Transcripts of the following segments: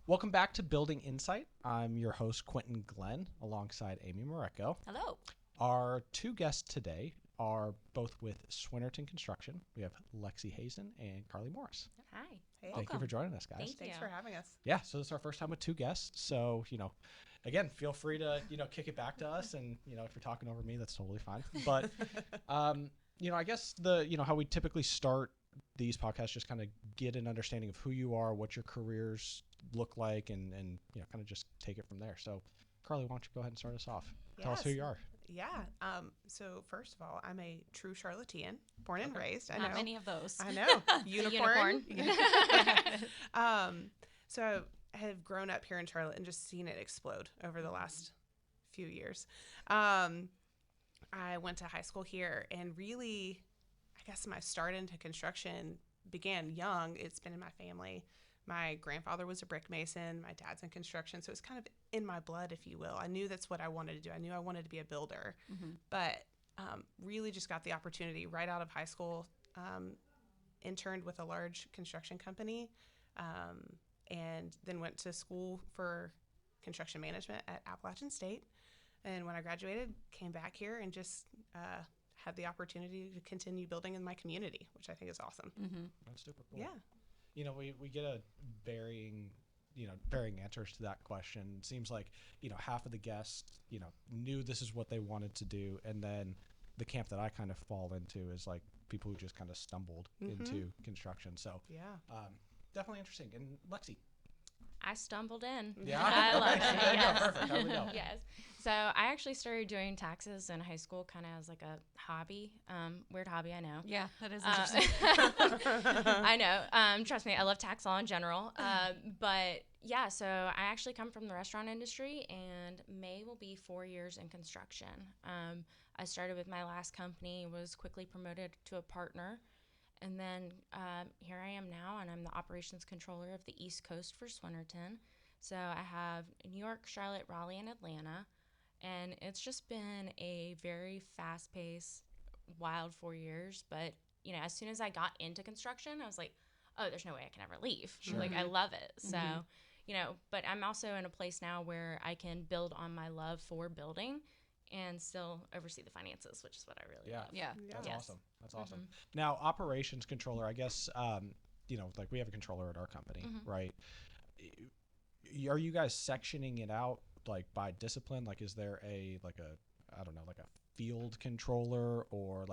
Welcome back to Building Insight. I'm your host, Quentin Glenn, alongside Amy Morecco. Hello. Our two guests today are both with Swinerton Construction. We have Lexi Hazen and Carly Morris. Hi. Hey, Thank you for joining us, guys. Thank Thanks you. for having us. Yeah, so this is our first time with two guests. So, again, feel free to, kick it back to us. And, if you're talking over me, that's totally fine. But, I guess how we typically start these podcasts, just kind of get an understanding of who you are, what your careers look like, and kind of just take it from there. So, Carly, why don't you go ahead and start us off? Tell us who you are. Yeah. So first of all, I'm a true Charlottean, born and raised. I Not know. many of those. I know. Unicorn. So I have grown up here in Charlotte and just seen it explode over the last few years. I went to high school here, and really, I guess my start into construction began young. It's been in my family. My grandfather was a brick mason. My dad's in construction. So it's kind of in my blood, if you will. I knew that's what I wanted to do. I knew I wanted to be a builder. But really just got the opportunity right out of high school, interned with a large construction company, and then went to school for construction management at Appalachian State. And when I graduated, came back here and just had the opportunity to continue building in my community, which I think is awesome. That's super cool. Yeah. We get a varying answers to that question. It seems like, half of the guests, knew this is what they wanted to do. And then the camp that I kind of fall into is like people who just kind of stumbled into construction. So Yeah. Definitely interesting. And Lexi. I stumbled in. Yeah. I love it. There we go. Yes. Perfect. There we go. Yes. So I actually started doing taxes in high school kind of as like a hobby. Weird hobby, I know. Yeah, that is interesting. I know. Trust me, I love tax law in general. But yeah, so I actually come from the restaurant industry, and May will be 4 years in construction. I started with my last company, was quickly promoted to a partner. And then here I am now, and I'm the operations controller of the East Coast for Swinerton. So I have New York, Charlotte, Raleigh, and Atlanta. And it's just been a very fast-paced, wild 4 years. But, as soon as I got into construction, I was like, oh, there's no way I can ever leave. Sure. Like, I love it. So, but I'm also in a place now where I can build on my love for building and still oversee the finances, which is what I really love. Yeah. That's Yes. awesome. That's awesome. Now, operations controller, I guess, like we have a controller at our company, right? Are you guys sectioning it out like by discipline? Like, is there a field controller, or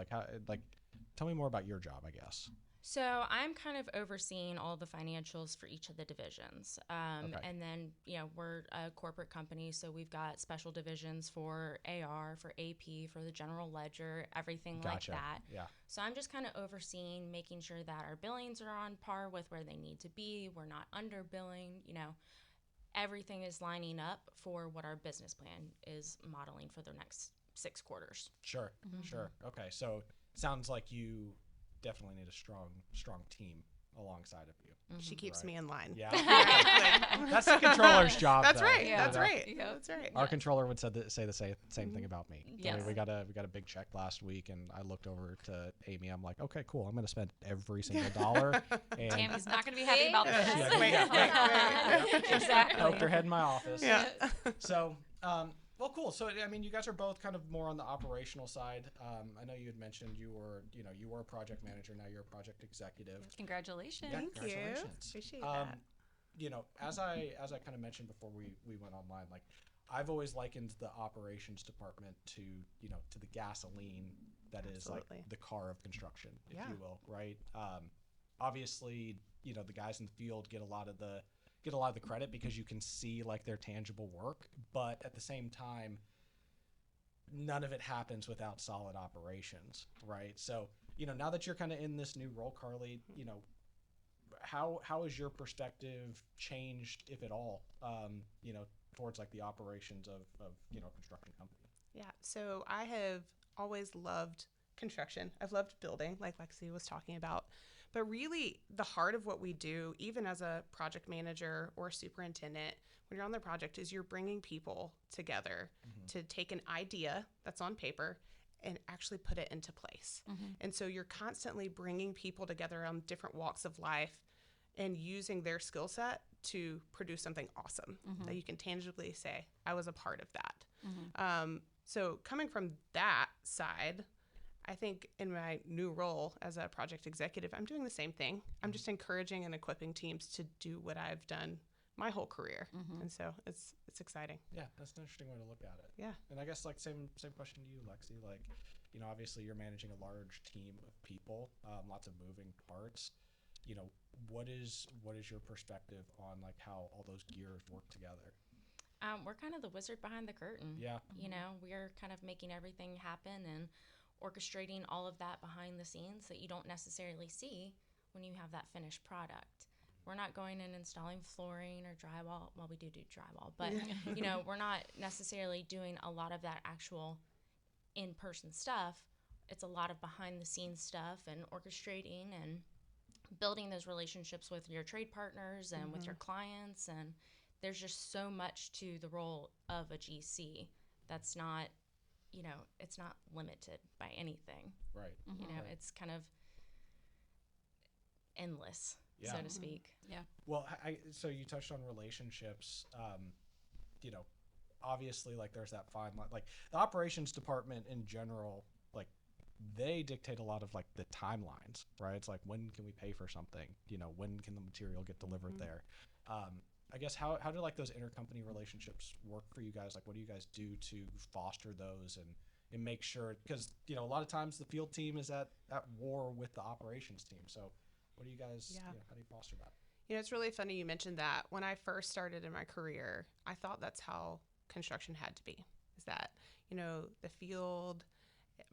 tell me more about your job, I guess. So I'm kind of overseeing all the financials for each of the divisions. Okay. And then, we're a corporate company, so we've got special divisions for AR, for AP, for the general ledger, everything Gotcha. like that. Yeah. So I'm just kind of overseeing, making sure that our billings are on par with where they need to be. We're not under billing, everything is lining up for what our business plan is modeling for the next 6 quarters. Sure. Sure. Okay. So sounds like you definitely need a strong team alongside of you. She keeps Right. me in line. Yeah. That's the controller's job. That's though. right. Yeah. That's right. Yeah. That's right. Our controller would say the same thing about me. Yes. We got a big check last week, and I looked over to Amy. I'm like, okay, cool. I'm going to spend every single dollar. And Tammy's not going to be happy about this. She's like, wait. Exactly. Poked her head in my office. Yeah. So, well, cool. So, I mean, you guys are both kind of more on the operational side. I know you had mentioned you were a project manager. Now you're a project executive. Congratulations. Yeah, Thank you. congratulations. Appreciate that. As I kind of mentioned before we went online, like I've always likened the operations department to the gasoline that is like Absolutely. the car of construction, if Yeah. you will, right? Obviously, the guys in the field get a lot of the credit because you can see like their tangible work, but at the same time, none of it happens without solid operations, right? So, now that you're kind of in this new role, Carly, how has your perspective changed, if at all, towards like the operations of construction company? Yeah. So I have always loved construction. I've loved building, like Lexi was talking about. But really, the heart of what we do, even as a project manager or superintendent, when you're on the project, is you're bringing people together to take an idea that's on paper and actually put it into place. And so you're constantly bringing people together on different walks of life and using their skill set to produce something awesome that you can tangibly say, I was a part of that. So coming from that side, I think in my new role as a project executive, I'm doing the same thing. I'm just encouraging and equipping teams to do what I've done my whole career. And so it's exciting. Yeah, that's an interesting way to look at it. Yeah. And I guess like same question to you, Lexi. Like, you know, obviously you're managing a large team of people, lots of moving parts. You know, what is your perspective on like how all those gears work together? We're kind of the wizard behind the curtain. Yeah. You know, we're kind of making everything happen and orchestrating all of that behind the scenes that you don't necessarily see when you have that finished product. We're not going and installing flooring or drywall. Well, we do drywall, but you know, we're not necessarily doing a lot of that actual in-person stuff. It's a lot of behind the scenes stuff and orchestrating and building those relationships with your trade partners and with your clients. And there's just so much to the role of a GC that's not, you know, it's not limited by anything. Right. You know, it's kind of endless, so to speak. Yeah. Well, so you touched on relationships. You know, obviously, like there's that fine line. Like the operations department in general, like they dictate a lot of like the timelines, right? It's like when can we pay for something? You know, when can the material get delivered there? I guess how do like those intercompany relationships work for you guys? Like, what do you guys do to foster those and make sure? Because you know, a lot of times the field team is at war with the operations team. So, what do you guys? Yeah. You know, how do you foster that? You know, it's really funny you mentioned that. When I first started in my career, I thought that's how construction had to be. Is that, you know, the field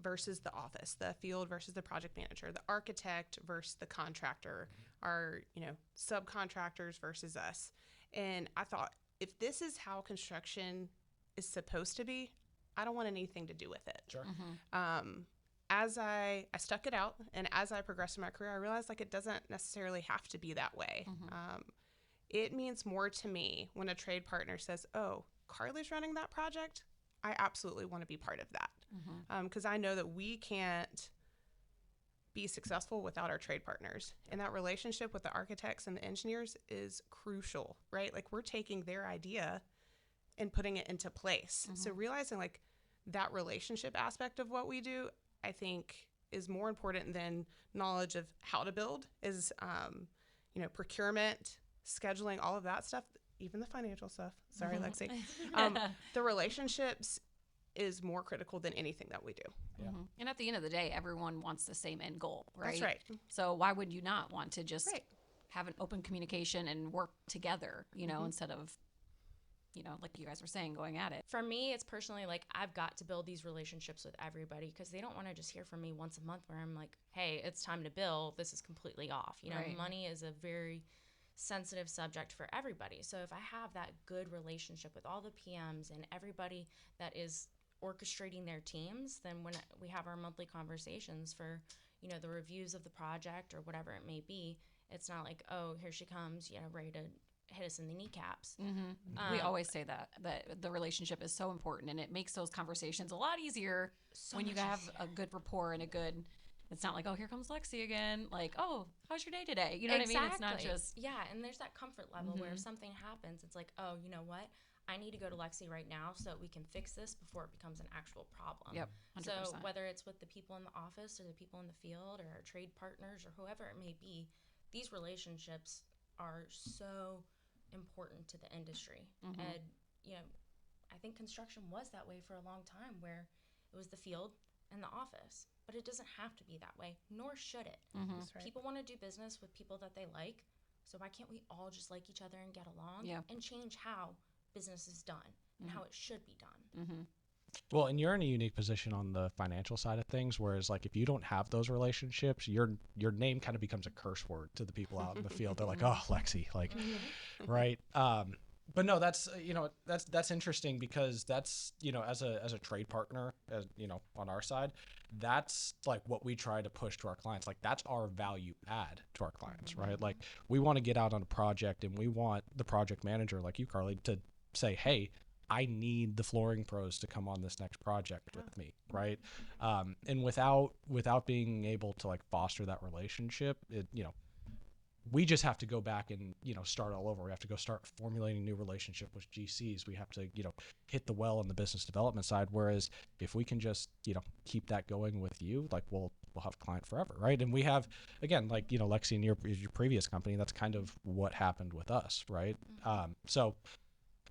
versus the office, the field versus the project manager, the architect versus the contractor, our, you know, subcontractors versus us. And I thought, if this is how construction is supposed to be, I don't want anything to do with it. Sure. As I stuck it out, and as I progressed in my career, I realized like it doesn't necessarily have to be that way. It means more to me when a trade partner says, oh, Carly's running that project. I absolutely want to be part of that. Because I know that we can't be successful without our trade partners. And that relationship with the architects and the engineers is crucial, right? Like we're taking their idea and putting it into place. So realizing like that relationship aspect of what we do, I think is more important than knowledge of how to build is, you know, procurement, scheduling, all of that stuff, even the financial stuff. Sorry, Lexi. The relationships is more critical than anything that we do. Yeah. And at the end of the day, everyone wants the same end goal, right? That's right. So why would you not want to just Right. have an open communication and work together, you know, instead of, you know, like you guys were saying, going at it. For me, it's personally like I've got to build these relationships with everybody because they don't want to just hear from me once a month where I'm like, hey, it's time to bill. This is completely off. You know, Right. money is a very sensitive subject for everybody. So if I have that good relationship with all the PMs and everybody that is orchestrating their teams, then when we have our monthly conversations for, you know, the reviews of the project or whatever it may be, it's not like, oh, here she comes, you know, ready to hit us in the kneecaps. We always say that the relationship is so important, and it makes those conversations a lot easier when you have a good rapport and a good. It's not like, oh, here comes Lexi again. Like, oh, how's your day today? You know what I mean? It's not just and there's that comfort level where if something happens, it's like, oh, you know what? I need to go to Lexi right now so that we can fix this before it becomes an actual problem. Yep, 100%. So whether it's with the people in the office or the people in the field or our trade partners or whoever it may be, these relationships are so important to the industry. And, you know, I think construction was that way for a long time where it was the field and the office. But it doesn't have to be that way, nor should it. That's right. People want to do business with people that they like. So why can't we all just like each other and get along and change how business is done and how it should be done? Well, and you're in a unique position on the financial side of things, whereas like if you don't have those relationships, your name kind of becomes a curse word to the people out in the field. They're like, oh, Lexi, like, right? But no, that's you know that's interesting because that's you know as a trade partner, as you know on our side, that's like what we try to push to our clients. Like that's our value add to our clients, right? Like we want to get out on a project and we want the project manager like you, Carly, to say, hey, I need the flooring pros to come on this next project with me, right? And without being able to like foster that relationship, it you know we just have to go back and, start all over. We have to go start formulating new relationship with GCs. We have to, hit the well on the business development side. Whereas if we can just, keep that going with you, like we'll have a client forever. Right. And we have, again, like, Lexi and your previous company, that's kind of what happened with us. Right. So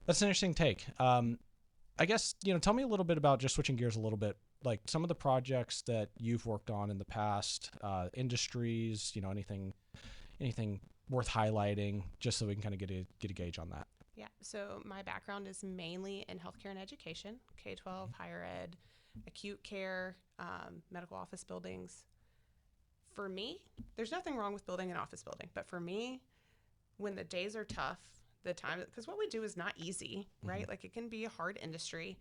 that's an interesting take. I guess, tell me a little bit about, just switching gears a little bit, like some of the projects that you've worked on in the past, industries, anything worth highlighting, just so we can kind of get a gauge on that. Yeah. So my background is mainly in healthcare and education, K-12, higher ed, acute care, medical office buildings. For me, there's nothing wrong with building an office building, but for me, when the days are tough, because what we do is not easy, right? Like it can be a hard industry.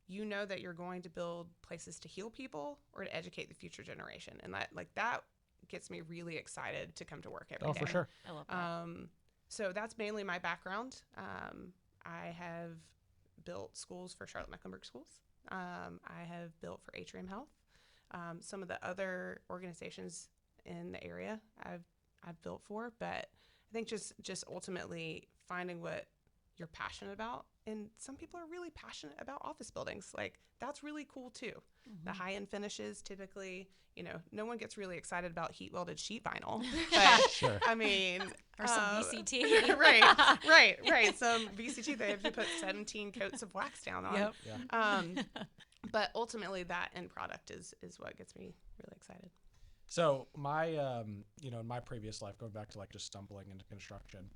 You know that you're going to build places to heal people or to educate the future generation. And that gets me really excited to come to work every day. Oh, for sure. I love that. So that's mainly my background. I have built schools for Charlotte-Mecklenburg Schools. I have built for Atrium Health. Some of the other organizations in the area I've built for, but I think just ultimately finding what you're passionate about. And some people are really passionate about office buildings. Like that's really cool too. The high-end finishes, typically, no one gets really excited about heat welded sheet vinyl. But Sure. I mean, Or some VCT. right. Some VCT, they have to put 17 coats of wax down on. Yep. Yeah. But ultimately that end product is what gets me really excited. So my, in my previous life, going back to like just stumbling into construction,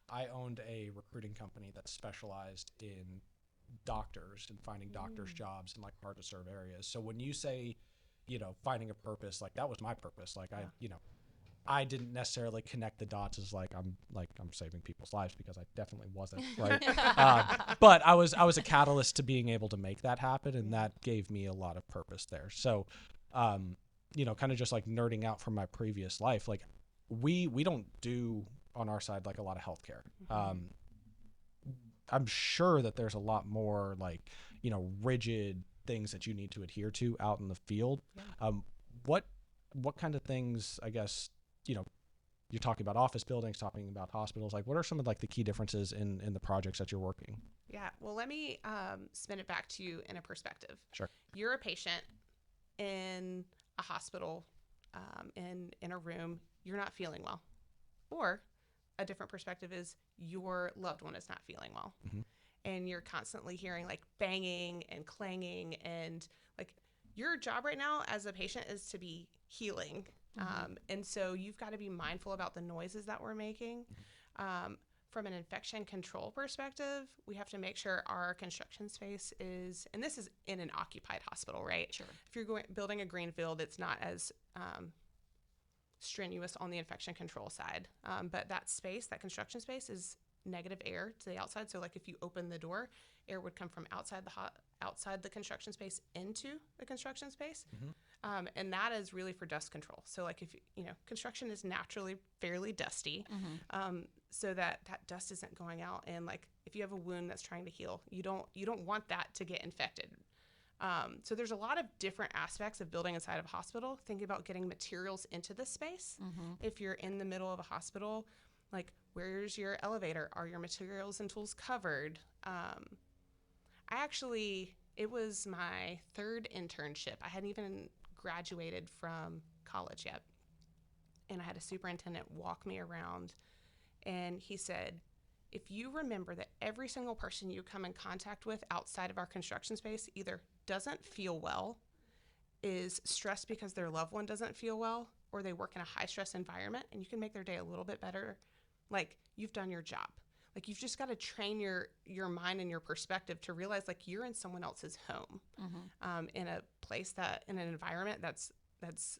I owned a recruiting company that specialized in doctors and finding doctors jobs in like hard to serve areas. So when you say, finding a purpose, like that was my purpose. Like I didn't necessarily connect the dots as like I'm saving people's lives, because I definitely wasn't, right? But I was a catalyst to being able to make that happen, and that gave me a lot of purpose there. So, kind of just like nerding out from my previous life, like we don't do on our side like a lot of healthcare. I'm sure that there's a lot more like, rigid things that you need to adhere to out in the field. Yeah. What kind of things, I guess, you're talking about office buildings, talking about hospitals, like what are some of like the key differences in the projects that you're working? Yeah. Well, let me spin it back to you in a perspective. Sure. You're a patient in a hospital, in a room, you're not feeling well. Or a different perspective is your loved one is not feeling well. And you're constantly hearing like banging and clanging, and like your job right now as a patient is to be healing. And so you've got to be mindful about the noises that we're making. From an infection control perspective, we have to make sure our construction space is, and this is in an occupied hospital, right? Sure. If you're building a greenfield, it's not as strenuous on the infection control side. But that space, that construction space, is negative air to the outside. So like if you open the door, air would come from outside the construction space into the construction space. And that is really for dust control. So like if construction is naturally fairly dusty, so that dust isn't going out. And like if you have a wound that's trying to heal, you don't want that to get infected. So there's a lot of different aspects of building inside of a hospital. Thinking about getting materials into the space. If you're in the middle of a hospital, like where's your elevator? Are your materials and tools covered? It was my third internship. I hadn't even graduated from college yet. And I had a superintendent walk me around, and he said, if you remember that every single person you come in contact with outside of our construction space either doesn't feel well, is stressed because their loved one doesn't feel well, or they work in a high stress environment, and you can make their day a little bit better, like you've done your job. Like you've just got to train your mind and your perspective to realize like you're in someone else's home, in a place in an environment that's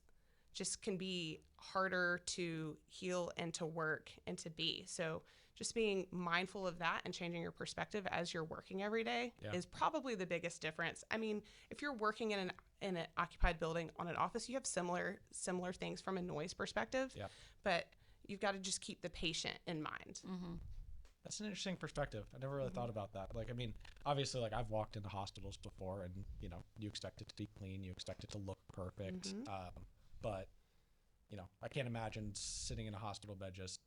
just can be harder to heal and to work and to be. So just being mindful of that and changing your perspective as you're working every day is probably the biggest difference. I mean, if you're working in an occupied building on an office, you have similar things from a noise perspective, but you've got to just keep the patient in mind. That's an interesting perspective. I never really thought about that. Like, I mean, obviously, like I've walked into hospitals before, and you expect it to be clean, you expect it to look perfect, but I can't imagine sitting in a hospital bed just,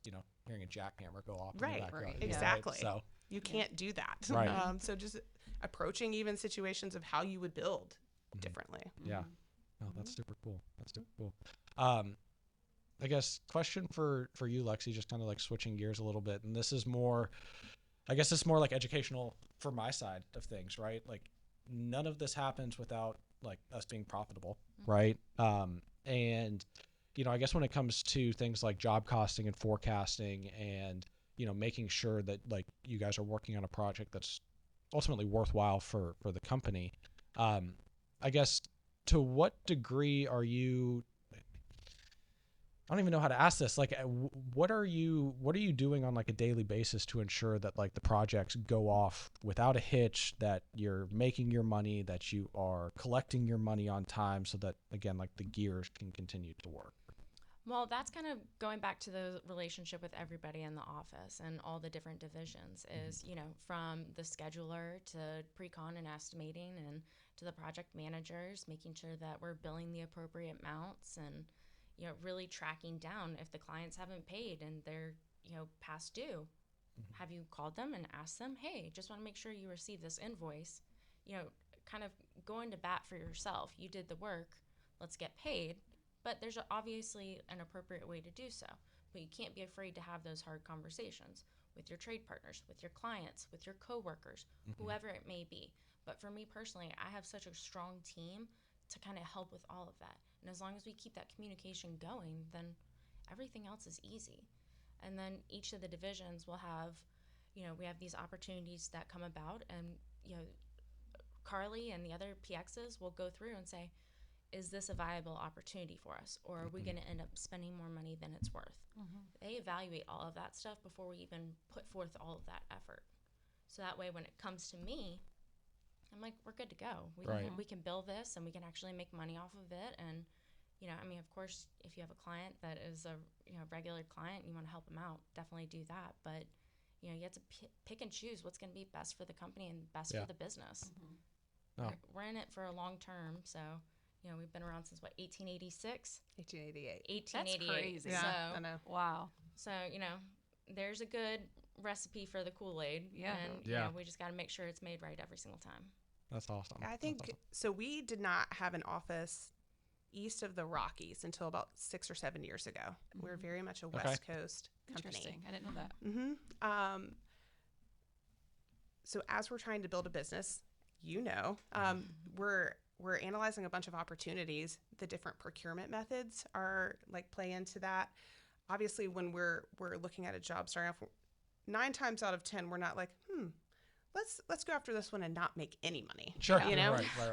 hearing a jackhammer go off in Right, the background. right, you know, exactly. So, You can't do that. Right. So just approaching even situations of how you would build differently. yeah. Oh, that's super cool. That's super cool. I guess question for you, Lexi, just kind of like switching gears a little bit. And this is more, I guess it's more like educational for my side of things, right? Like none of this happens without like us being profitable, right? And, I guess when it comes to things like job costing and forecasting and, making sure that like you guys are working on a project that's ultimately worthwhile for the company, I guess to what degree are you, I don't even know how to ask this. Like, what are you doing on like a daily basis to ensure that like the projects go off without a hitch, that you're making your money, that you are collecting your money on time, so that again, like the gears can continue to work? Well, that's kind of going back to the relationship with everybody in the office and all the different divisions is, from the scheduler to pre-con and estimating and to the project managers, making sure that we're billing the appropriate amounts and, really tracking down if the clients haven't paid and they're, past due. Have you called them and asked them, hey, just want to make sure you receive this invoice, kind of going to bat for yourself. You did the work, let's get paid. But there's obviously an appropriate way to do so. But you can't be afraid to have those hard conversations with your trade partners, with your clients, with your coworkers, whoever it may be. But for me personally, I have such a strong team to kind of help with all of that. And as long as we keep that communication going, then everything else is easy. And then each of the divisions will have, we have these opportunities that come about, and, Carly and the other PXs will go through and say, is this a viable opportunity for us, or are we going to end up spending more money than it's worth? They evaluate all of that stuff before we even put forth all of that effort. So that way, when it comes to me, I'm like, we're good to go. We can bill this, and we can actually make money off of it. And, of course, if you have a client that is a regular client, you want to help them out, definitely do that. But, you have to pick and choose what's going to be best for the company and best for the business. Oh. We're in it for a long term, so. We've been around since 1886? 1888. 1888. That's crazy. Yeah, So, I know. Wow. So, there's a good recipe for the Kool-Aid. Yeah. And, we just got to make sure it's made right every single time. That's awesome. I think so. We did not have an office east of the Rockies until about 6 or 7 years ago. We're very much a West Coast company. Interesting. I didn't know that. So as we're trying to build a business, we're analyzing a bunch of opportunities. The different procurement methods are like play into that. Obviously, when we're looking at a job starting off, 9 times out of 10, we're not like, let's go after this one and not make any money. Sure.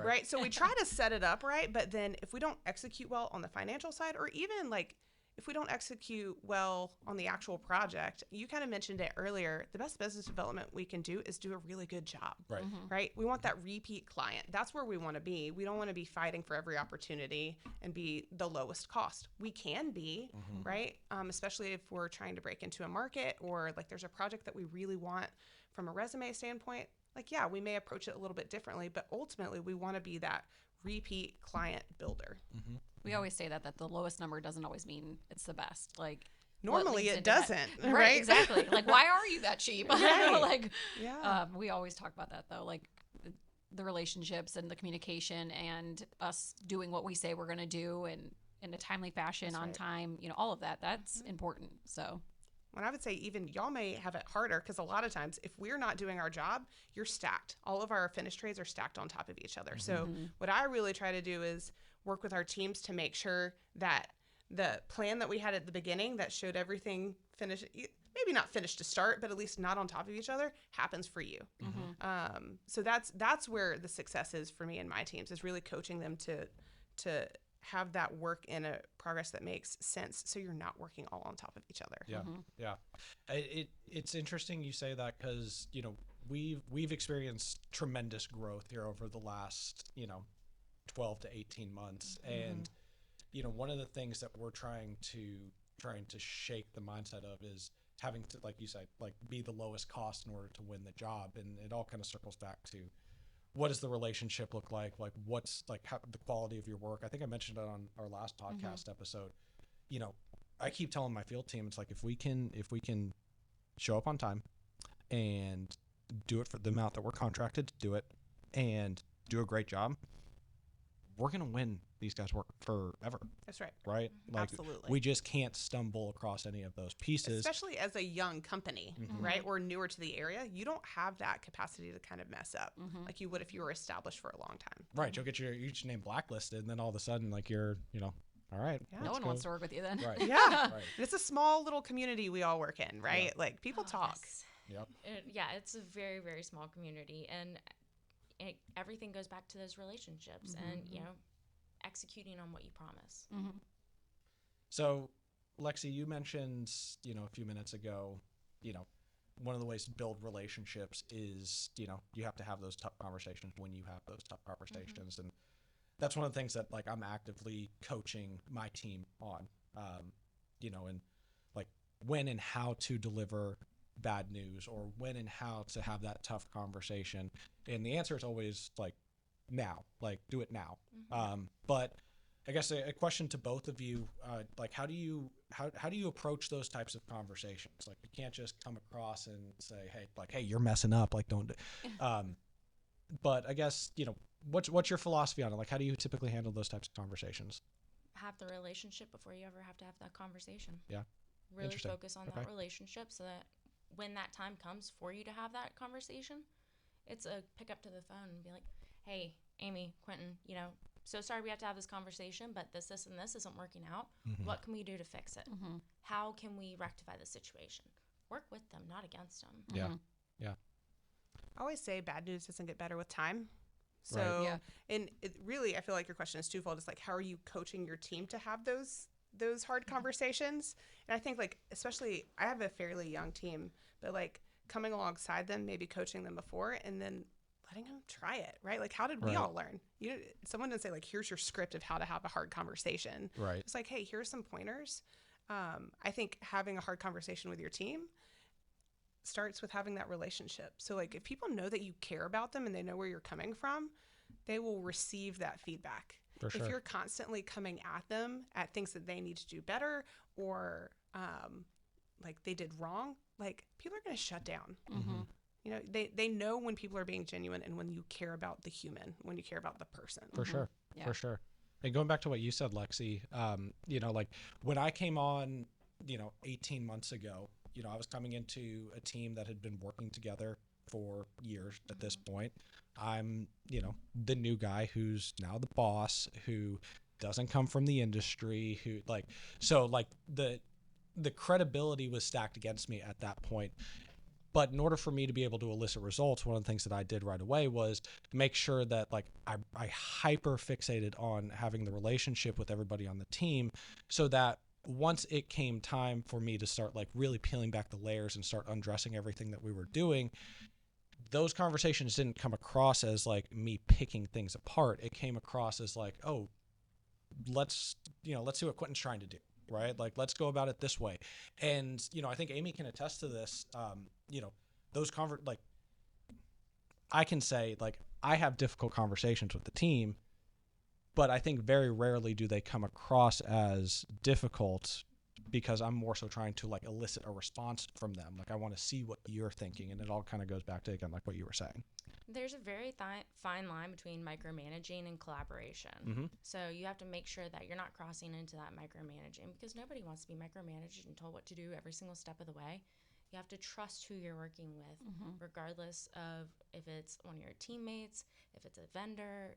Right. So we try to set it up right, but then if we don't execute well on the financial side, or even like if we don't execute well on the actual project, you kind of mentioned it earlier, the best business development we can do is do a really good job. Right. Right. We want that repeat client. That's where we want to be. We don't want to be fighting for every opportunity and be the lowest cost. We can be, right? Especially if we're trying to break into a market, or like there's a project that we really want from a resume standpoint. Like, yeah, we may approach it a little bit differently, but ultimately we want to be that repeat client builder. We always say that the lowest number doesn't always mean it's the best. Like normally it doesn't, right? right? Exactly. Like, why are you that cheap? Right. Like, yeah. We always talk about that though. Like the relationships and the communication and us doing what we say we're going to do and in a timely fashion, That's on right. time, all of that, that's important. So And I would say even y'all may have it harder, because a lot of times if we're not doing our job, you're stacked. All of our finished trades are stacked on top of each other. So what I really try to do is work with our teams to make sure that the plan that we had at the beginning that showed everything finished, maybe not finished to start, but at least not on top of each other, happens for you. So that's where the success is for me and my teams, is really coaching them to have that work in a progress that makes sense, so you're not working all on top of each other. Yeah. It's interesting you say that, because we've experienced tremendous growth here over the last 12 to 18 months, and one of the things that we're trying to shake the mindset of is having to, like you said, like be the lowest cost in order to win the job. And it all kind of circles back to, what does the relationship look like? Like, what's like how, the quality of your work? I think I mentioned it on our last podcast episode. you know, I keep telling my field team, it's like, if we can show up on time and do it for the amount that we're contracted to do it and do a great job, we're going to win these guys' work forever. That's right. Right? Like, Absolutely. we just can't stumble across any of those pieces. Especially as a young company, right? Or newer to the area, you don't have that capacity to kind of mess up like you would if you were established for a long time. Right. You'll get your name blacklisted, and then all of a sudden, like, you're, all right. Yeah. No one wants to work with you then. Right. Yeah. Right. And it's a small little community we all work in, right? Like, people talk. Yes. Yep. It's a very, very small community, and everything goes back to those relationships and, executing on what you promise. So, Lexi, you mentioned, a few minutes ago, one of the ways to build relationships is, you have to have those tough conversations when you have those tough conversations. And that's one of the things that, like, I'm actively coaching my team on, and like when and how to deliver bad news, or when and how to have that tough conversation. And the answer is always like, now, like, do it now. But I guess a question to both of you, like, how do you approach those types of conversations? Like, you can't just come across and say, hey, you're messing up, like, don't. But I guess, what's your philosophy on it? Like, how do you typically handle those types of conversations? Have the relationship before you ever have to have that conversation. Yeah. Really Interesting. focus on that relationship, so that when that time comes for you to have that conversation, it's a pick up to the phone and be like, hey, Amy, Quentin, so sorry we have to have this conversation, but this, and this isn't working out. What can we do to fix it? How can we rectify the situation? Work with them, not against them. Yeah. I always say bad news doesn't get better with time. So, Right. Yeah. and it really, I feel like your question is twofold. It's like, how are you coaching your team to have those hard conversations? And I think, like, especially, I have a fairly young team, but like coming alongside them, maybe coaching them before, and then letting them try it, right? Like, how did we Right. all learn? Someone didn't say, like, here's your script of how to have a hard conversation. Right. It's like, hey, here's some pointers. I think having a hard conversation with your team starts with having that relationship. So, like, if people know that you care about them and they know where you're coming from, they will receive that feedback. For sure. If you're constantly coming at them at things that they need to do better, or like they did wrong, like, people are going to shut down. They know when people are being genuine and when you care about the human, when you care about the person. For sure. Yeah. For sure. And going back to what you said, Lexi, like, when I came on, 18 months ago, I was coming into a team that had been working together for years at this point. I'm, the new guy who's now the boss, who doesn't come from the industry, who, like, so, like, the credibility was stacked against me at that point. But in order for me to be able to elicit results, one of the things that I did right away was make sure that, like, I hyper fixated on having the relationship with everybody on the team, so that once it came time for me to start, like, really peeling back the layers and start undressing everything that we were doing, those conversations didn't come across as, like, me picking things apart. It came across as, like, oh, let's see what Quentin's trying to do, right? Like, let's go about it this way. And, I think Amy can attest to this. Those like, I can say, like, I have difficult conversations with the team, but I think very rarely do they come across as difficult, because I'm more so trying to, like, elicit a response from them. Like, I want to see what you're thinking, and it all kind of goes back to, again, like what you were saying. There's a very fine line between micromanaging and collaboration. So you have to make sure that you're not crossing into that micromanaging, because nobody wants to be micromanaged and told what to do every single step of the way. You have to trust who you're working with, regardless of if it's one of your teammates, if it's a vendor,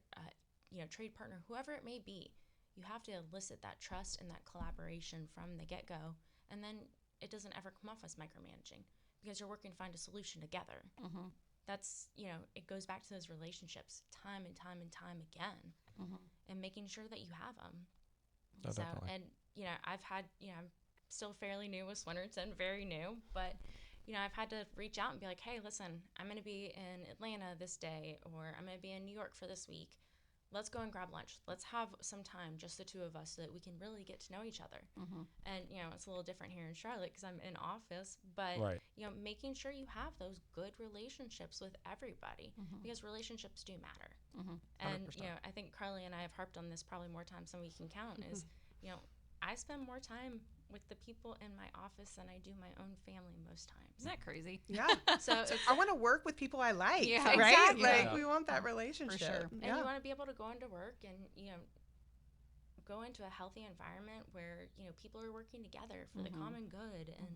trade partner, whoever it may be. You have to elicit that trust and that collaboration from the get-go, and then it doesn't ever come off as micromanaging, because you're working to find a solution together. That's, it goes back to those relationships time and time and time again, and making sure that you have them. Oh, definitely. And, I've had, I'm still fairly new with Swinerton, very new, but, I've had to reach out and be like, hey, listen, I'm going to be in Atlanta this day, or I'm going to be in New York for this week. Let's go and grab lunch. Let's have some time, just the two of us, so that we can really get to know each other. And, it's a little different here in Charlotte because I'm in office, but, Right. Making sure you have those good relationships with everybody, because relationships do matter. And, 100%. I think Carly and I have harped on this probably more times than we can count, is, I spend more time with the people in my office than I do my own family most times. Isn't that crazy? Yeah. So I want to work with people I like, Yeah, right? exactly. Like Yeah. we want that relationship. sure. and Yeah. you want to be able to go into work and, go into a healthy environment where, people are working together for the common good. And,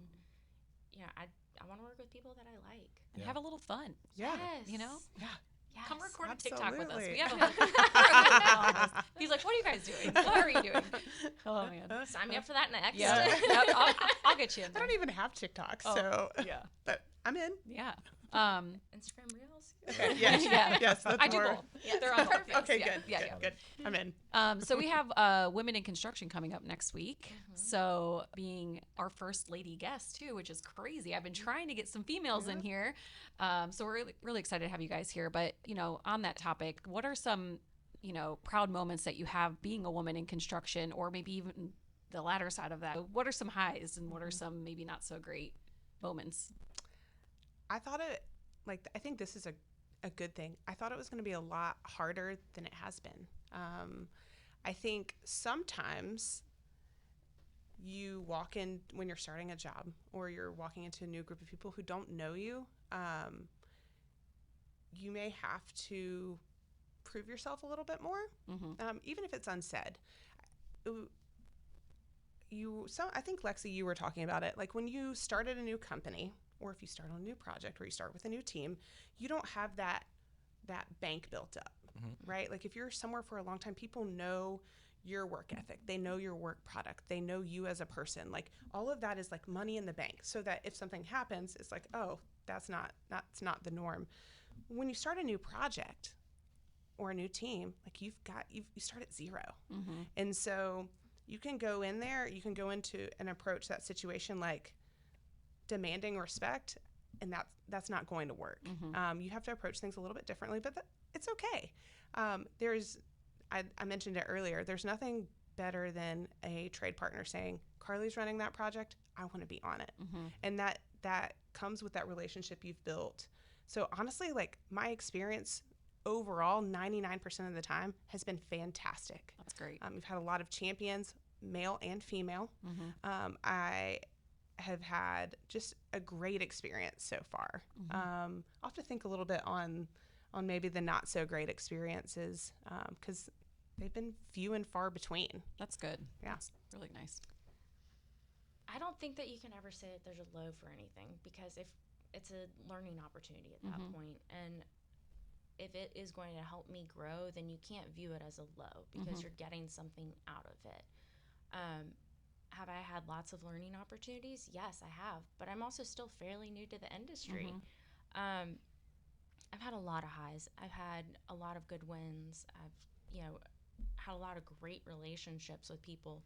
I want to work with people that I like. And Yeah. have a little fun. Yeah. Yes. You know? Yeah. Yes. Come record a TikTok with us. absolutely. We have a He's like, what are you guys doing? What are you doing? Oh, man. Sign me up for that next. Yeah. Yep, I'll get you in I there. don't even have TikTok, Oh, so yeah. but I'm in. Yeah. Instagram Reels. Okay. Yes. Yeah. Yes. That's I do more. both. Yeah, they're on both. Yes. Okay. Yeah. Good. Yeah. Good. Yeah. Good. I'm in. So we have Women in Construction coming up next week. So being our first lady guest too, which is crazy. I've been trying to get some females in here. So we're really, really excited to have you guys here. But, on that topic, what are some, proud moments that you have being a woman in construction, or maybe even the latter side of that? What are some highs and what are some maybe not so great moments? I thought I think this is a good thing. I thought it was going to be a lot harder than it has been. I think sometimes you walk in when you're starting a job or you're walking into a new group of people who don't know you. You may have to prove yourself a little bit more, even if it's unsaid. I think, Lexi, you were talking about it. Like when you start at a new company, or if you start on a new project, or you start with a new team, you don't have that bank built up, right? Like if you're somewhere for a long time, people know your work ethic. They know your work product. They know you as a person. Like all of that is like money in the bank, so that if something happens, it's like, oh, that's not the norm. When you start a new project or a new team, like you start at zero. And so you can go in there, you can go into and approach that situation like demanding respect, and that's not going to work. You have to approach things a little bit differently, but it's okay. I mentioned it earlier, there's nothing better than a trade partner saying, Carly's running that project, I want to be on it. And that comes with that relationship you've built. So honestly, like my experience overall, 99% of the time has been fantastic. That's great. We've had a lot of champions, male and female. I have had just a great experience so far. I'll have to think a little bit on maybe the not so great experiences, because they've been few and far between. That's good. Yeah. That's really nice. I don't think that you can ever say that there's a low for anything, because if it's a learning opportunity at that point, and if it is going to help me grow, then you can't view it as a low, because you're getting something out of it. Have I had lots of learning opportunities? Yes, I have, but I'm also still fairly new to the industry. I've had a lot of highs. I've had a lot of good wins. I've, had a lot of great relationships with people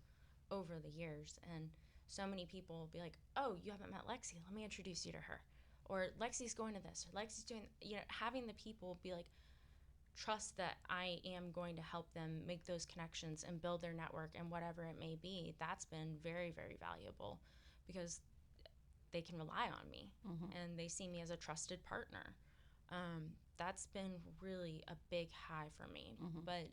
over the years, and so many people will be like, oh, you haven't met Lexi, let me introduce you to her, or Lexi's going to this, or Lexi's doing, having the people be like, trust that I am going to help them make those connections and build their network and whatever it may be. That's been very, very valuable, because they can rely on me and they see me as a trusted partner. That's been really a big high for me. But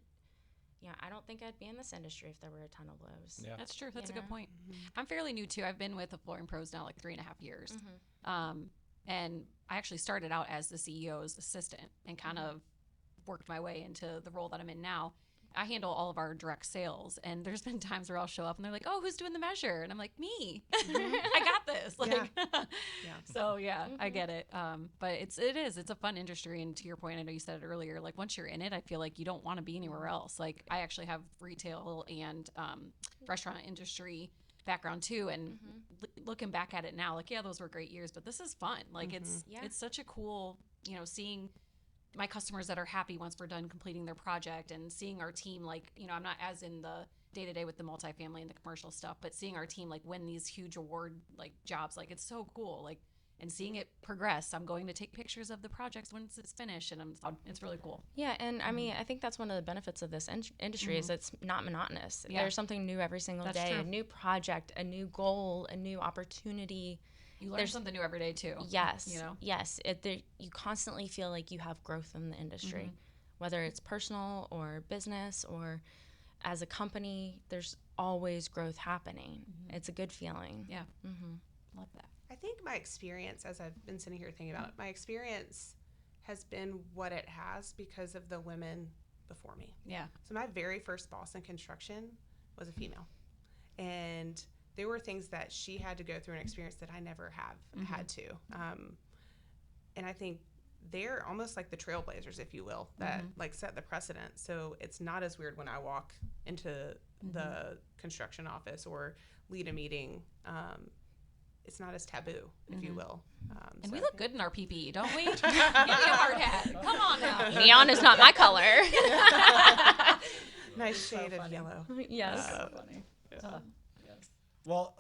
I don't think I'd be in this industry if there were a ton of lows. Yeah. That's true. That's a good point. I'm fairly new too. I've been with the Flooring Pros now like 3.5 years. And I actually started out as the CEO's assistant and kind of worked my way into the role that I'm in now. I handle all of our direct sales, and there's been times where I'll show up and they're like, oh, who's doing the measure? And I'm like, me. I got this. Like, So I get it. But it's a fun industry. And to your point, I know you said it earlier, like once you're in it, I feel like you don't want to be anywhere else. Like I actually have retail and restaurant industry background too, and looking back at it now, like those were great years, but this is fun. Like it's such a cool, seeing my customers that are happy once we're done completing their project, and seeing our team, like, I'm not as in the day-to-day with the multifamily and the commercial stuff, but seeing our team like win these huge award like jobs, like it's so cool, like, and seeing it progress. I'm going to take pictures of the projects once it's finished, and it's really cool. Yeah, and I mean, I think that's one of the benefits of this industry is it's not monotonous. There's something new every single day, true. a new project, a new goal, a new opportunity. You learn something new every day too. Yes, yes. You constantly feel like you have growth in the industry, whether it's personal or business or as a company, there's always growth happening. It's a good feeling. Yeah. Love that. I think my experience, as I've been sitting here thinking about it, my experience has been what it has because of the women before me. Yeah. So my very first boss in construction was a female. And there were things that she had to go through and experience that I never have had to. And I think they're almost like the trailblazers, if you will, that like set the precedent. So it's not as weird when I walk into the construction office or lead a meeting. It's not as taboo, if you will. And we look good in our PPE, don't we? Give me a hard hat. Come on now. Neon is not my color. Nice shade of yellow. Yes. So funny. Well,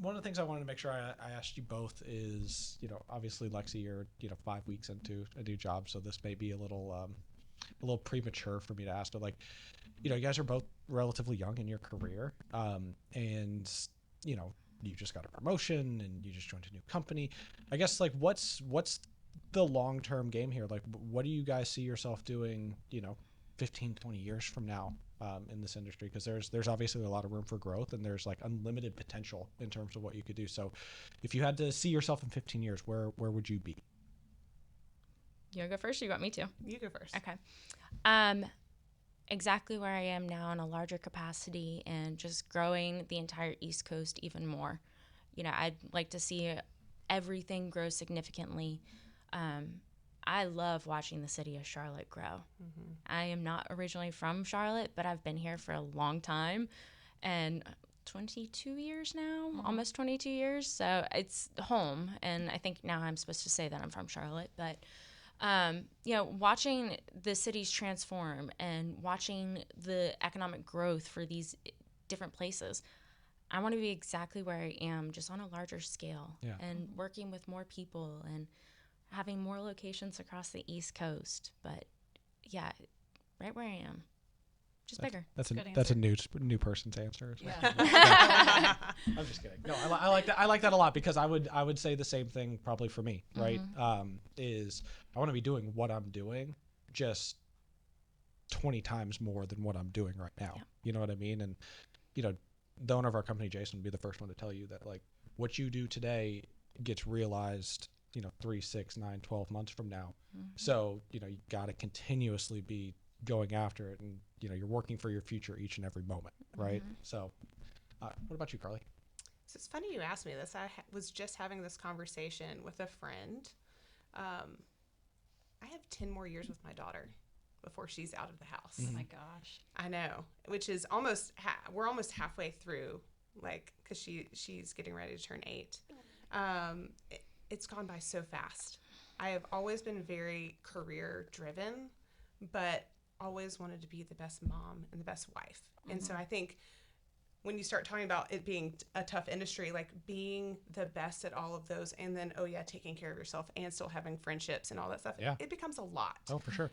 one of the things I wanted to make sure I asked you both is, obviously, Lexi, you're, 5 weeks into a new job, so this may be a little premature for me to ask, but like, you guys are both relatively young in your career, and, you just got a promotion and you just joined a new company. I guess, like, what's the long-term game here? Like, what do you guys see yourself doing, 15, 20 years from now? In this industry, because there's obviously a lot of room for growth, and there's like unlimited potential in terms of what you could do. So if you had to see yourself in 15 years, where would you be? You want to go first, or you want me to? You go first. Okay. Exactly where I am now in a larger capacity and just growing the entire East Coast even more. I'd like to see everything grow significantly. I love watching the city of Charlotte grow. I am not originally from Charlotte, but I've been here for a long time, and 22 years now, almost 22 years. So it's home, and I think now I'm supposed to say that I'm from Charlotte. But, watching the cities transform and watching the economic growth for these different places, I want to be exactly where I am, just on a larger scale, and working with more people and having more locations across the East Coast. But yeah, right where I am, just bigger. That's a new person's answer. So. Yeah. I'm just kidding. No, I like that. I like that a lot, because I would say the same thing probably for me, right? Is I want to be doing what I'm doing, just 20 times more than what I'm doing right now. Yeah. You know what I mean? And the owner of our company, Jason, would be the first one to tell you that, like, what you do today gets realized 3, 6, 9, 12 months from now. So, you got to continuously be going after it, and, you're working for your future each and every moment. Right. So, what about you, Carly? So it's funny you asked me this. I was just having this conversation with a friend. I have 10 more years with my daughter before she's out of the house. Oh my gosh. I know, which is almost, we're almost halfway through, like, cause she's getting ready to turn 8. It's gone by so fast. I have always been very career driven, but always wanted to be the best mom and the best wife. And so I think when you start talking about it being a tough industry, like being the best at all of those, and then, taking care of yourself and still having friendships and all that stuff, it becomes a lot. Oh, for sure.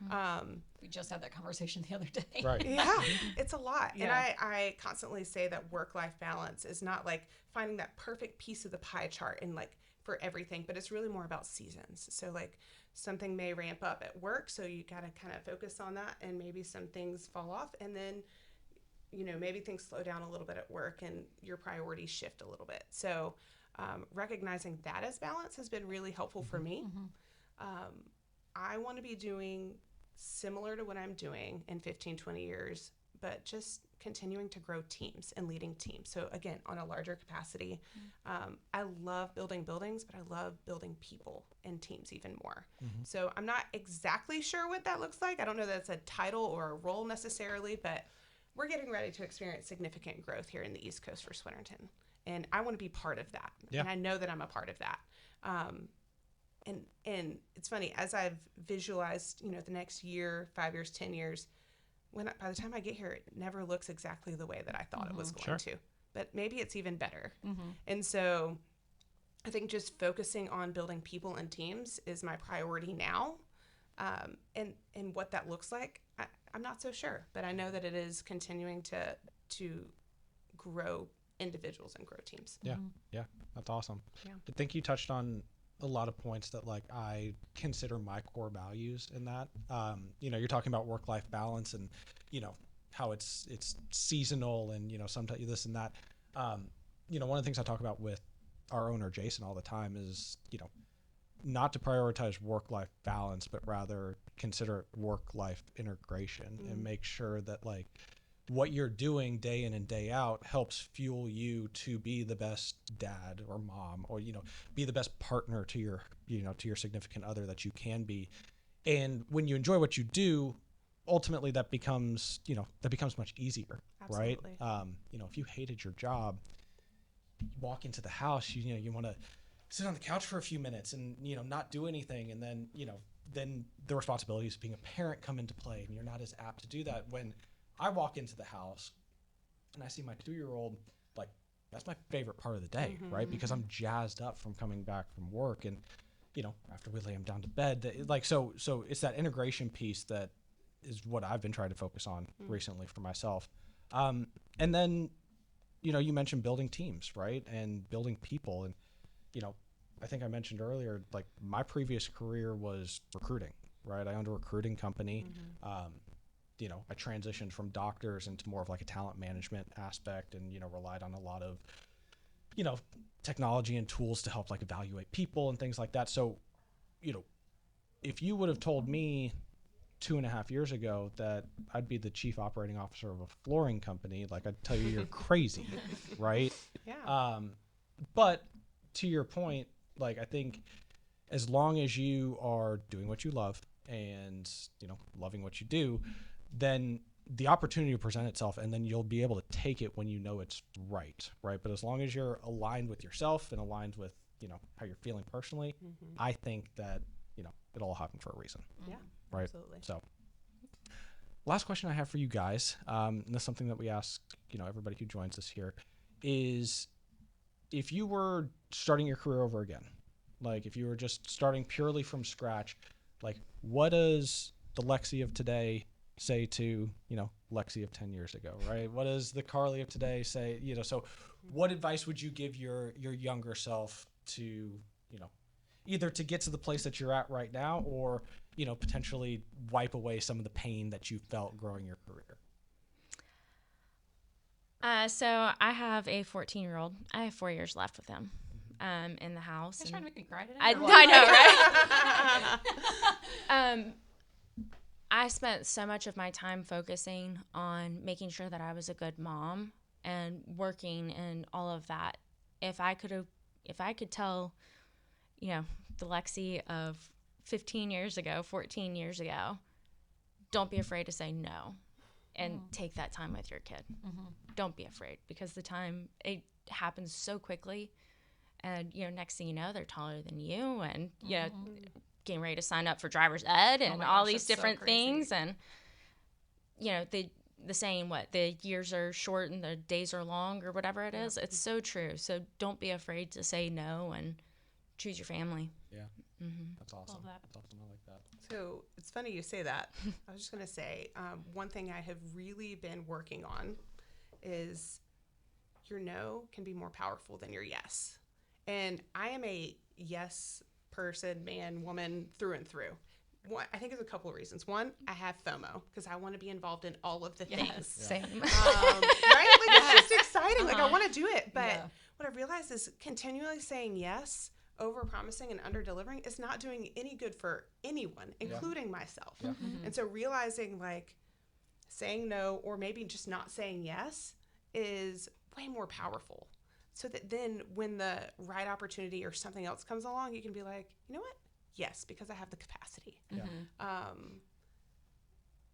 We just had that conversation the other day. Right. Yeah, it's a lot. Yeah. And I constantly say that work-life balance is not like finding that perfect piece of the pie chart and like for everything, but it's really more about seasons. So like something may ramp up at work, so you got to kind of focus on that, and maybe some things fall off, and then maybe things slow down a little bit at work and your priorities shift a little bit. So recognizing that as balance has been really helpful for me. I want to be doing similar to what I'm doing in 15, 20 years, but just continuing to grow teams and leading teams. So again, on a larger capacity. I love building buildings, but I love building people and teams even more. So I'm not exactly sure what that looks like. I don't know that it's a title or a role necessarily, but we're getting ready to experience significant growth here in the East Coast for Swinerton. And I want to be part of that. Yeah. And I know that I'm a part of that. And it's funny, as I've visualized, the next year, 5 years, 10 years, by the time I get here, it never looks exactly the way that I thought it was going to. But maybe it's even better. And so I think just focusing on building people and teams is my priority now. And what that looks like, I'm not so sure, but I know that it is continuing to grow individuals and grow teams. Yeah. Yeah. That's awesome. Yeah. I think you touched on a lot of points that like I consider my core values in that. You're talking about work-life balance and, how it's seasonal and, you know, sometimes this and that. You know, one of the things I talk about with our owner, Jason, all the time is, you know, not to prioritize work-life balance, but rather consider work-life integration and make sure that like what you're doing day in and day out helps fuel you to be the best dad or mom, or, you know, be the best partner to your, you know, to your significant other that you can be. And when you enjoy what you do, ultimately that becomes, you know, that becomes much easier. Absolutely. Right? You know, if you hated your job, you walk into the house, you know, you want to sit on the couch for a few minutes and, you know, not do anything. And then, you know, then the responsibilities of being a parent come into play, and you're not as apt to do that. When I walk into the house and I see my 2-year-old, like, that's my favorite part of the day, right? Because I'm jazzed up from coming back from work, and, you know, after we lay him down to bed, like, so it's that integration piece that is what I've been trying to focus on recently for myself. And then, you know, you mentioned building teams, right? And building people. And, you know, I think I mentioned earlier, like, my previous career was recruiting, right? I owned a recruiting company. You know, I transitioned from doctors into more of like a talent management aspect, and, you know, relied on a lot of, you know, technology and tools to help like evaluate people and things like that. So, you know, if you would have told me 2.5 years ago that I'd be the chief operating officer of a flooring company, like, I'd tell you you're crazy, right? Yeah. But to your point, like, I think as long as you are doing what you love and, you know, loving what you do, then the opportunity will present itself, and then you'll be able to take it when you know it's right? But as long as you're aligned with yourself and aligned with, you know, how you're feeling personally, I think that, you know, it'll all happen for a reason. Yeah. Right. Absolutely. So last question I have for you guys, and this is something that we ask, you know, everybody who joins us here, is if you were starting your career over again, like if you were just starting purely from scratch, like, what does the Lexi of today say to, you know, Lexi of 10 years ago, right? What does the Carly of today say, you know? So what advice would you give your younger self to, you know, either to get to the place that you're at right now, or, you know, potentially wipe away some of the pain that you felt growing your career? So I have a 14-year-old. I have 4 years left with him in the house. You're trying to make me cry today? I know, right? I spent so much of my time focusing on making sure that I was a good mom and working and all of that. If I could tell, you know, the Lexi of 15 years ago, 14 years ago, don't be afraid to say no and take that time with your kid. Don't be afraid, because the time, it happens so quickly. And, you know, next thing you know, they're taller than you, and, you know, getting ready to sign up for driver's ed and all these different things. And, you know, the saying, what, the years are short and the days are long, or whatever it is. It's so true. So don't be afraid to say no and choose your family. Yeah. That's awesome. Love that. That's awesome. I like that. So it's funny you say that. I was just going to say, one thing I have really been working on is your no can be more powerful than your yes. And I am a yes person, man, woman, through and through. I think there's a couple of reasons. One, I have FOMO because I want to be involved in all of the things. Same. Right? Like, it's just exciting. Like, I want to do it. But what I realized is continually saying yes, over-promising and under-delivering is not doing any good for anyone, including myself. And so realizing, like, saying no, or maybe just not saying yes, is way more powerful. So that then when the right opportunity or something else comes along, you can be like, you know what? Yes, because I have the capacity.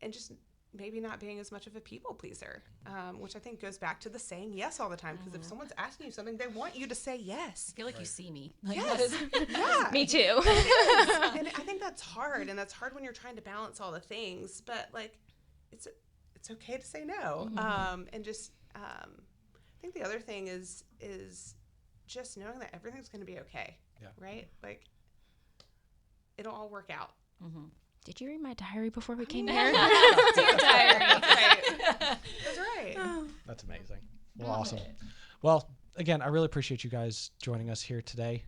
And just maybe not being as much of a people pleaser, which I think goes back to the saying yes all the time. Because if someone's asking you something, they want you to say yes. I feel like you see me. Like, Yes. Yeah. Me too. And I think that's hard. And that's hard when you're trying to balance all the things. But, like, it's okay to say no. And just, I think the other thing is just knowing that everything's going to be okay. Right? Like, it'll all work out. Did you read my diary before we came here? Dear diary. That's right. That's amazing. Well, awesome. Well, again, I really appreciate you guys joining us here today.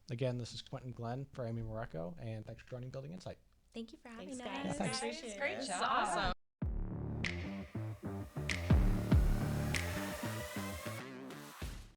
Again, this is Quentin Glenn for Amy Morocco, and thanks for joining Building Insight. Thank you for having us. Thanks, guys. Yeah, thanks. Appreciate Great it. job. Awesome.